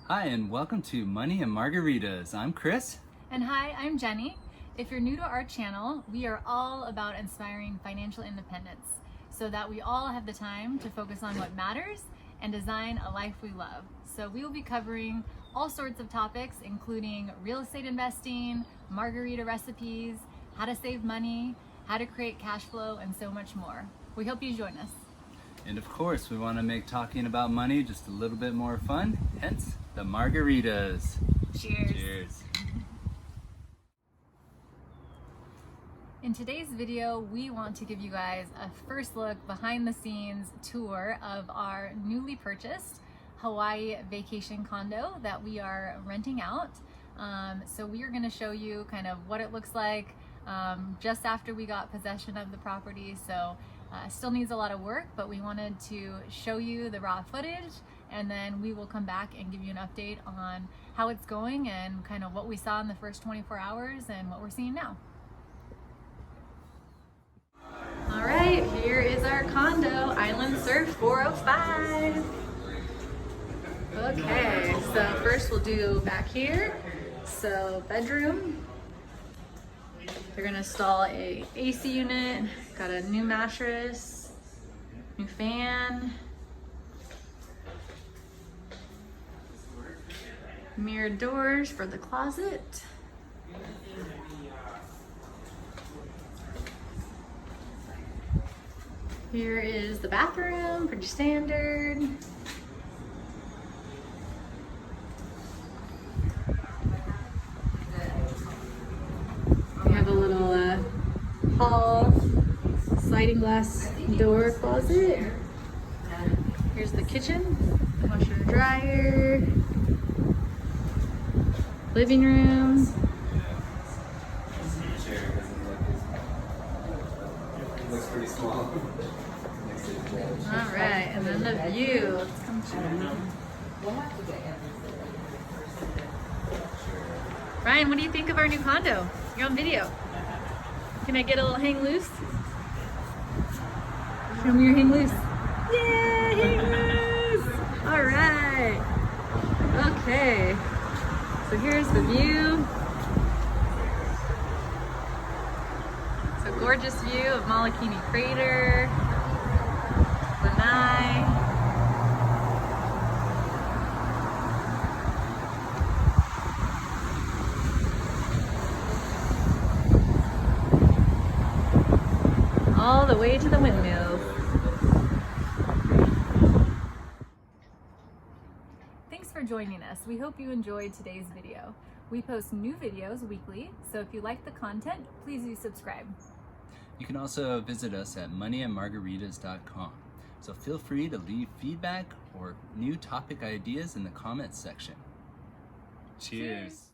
Hi, and welcome to Money and Margaritas. I'm Chris. And hi, I'm Jenny. If you're new to our channel, we are all about inspiring financial independence so that we all have the time to focus on what matters and design a life we love. So we will be covering all sorts of topics, including real estate investing, margarita recipes, how to save money, how to create cash flow, and so much more. We hope you join us. And of course, we want to make talking about money just a little bit more fun, hence the margaritas. Cheers. Cheers. In today's video, we want to give you guys a first look behind the scenes tour of our newly purchased Hawaii vacation condo that we are renting out. So we are going to show you kind of what it looks like just after we got possession of the property. So still needs a lot of work, but we wanted to show you the raw footage, and then we will come back and give you an update on how it's going and kind of what we saw in the first 24 hours and what we're seeing now. All right, here is our condo, Island Surf 405. Okay, so first we'll do back here. So bedroom. They're gonna install a AC unit, got a new mattress, new fan, mirrored doors for the closet. Here is the bathroom, pretty standard. We have a little hall sliding glass door closet. Here's the kitchen, washer and dryer, living room. Looks pretty small. All right, and then the view. Let's come to Ryan, what do you think of our new condo? You're on video. Can I get a little hang loose? Show me your hang loose. Yeah, hang loose! All right. Okay. So here's the view. It's a gorgeous view of Molokini Crater, Lanai. All the way to the windmills. Thanks for joining us. We hope you enjoyed today's video. We post new videos weekly, so if you like the content, please do subscribe. You can also visit us at moneyandmargaritas.com. So feel free to leave feedback or new topic ideas in the comments section. Cheers.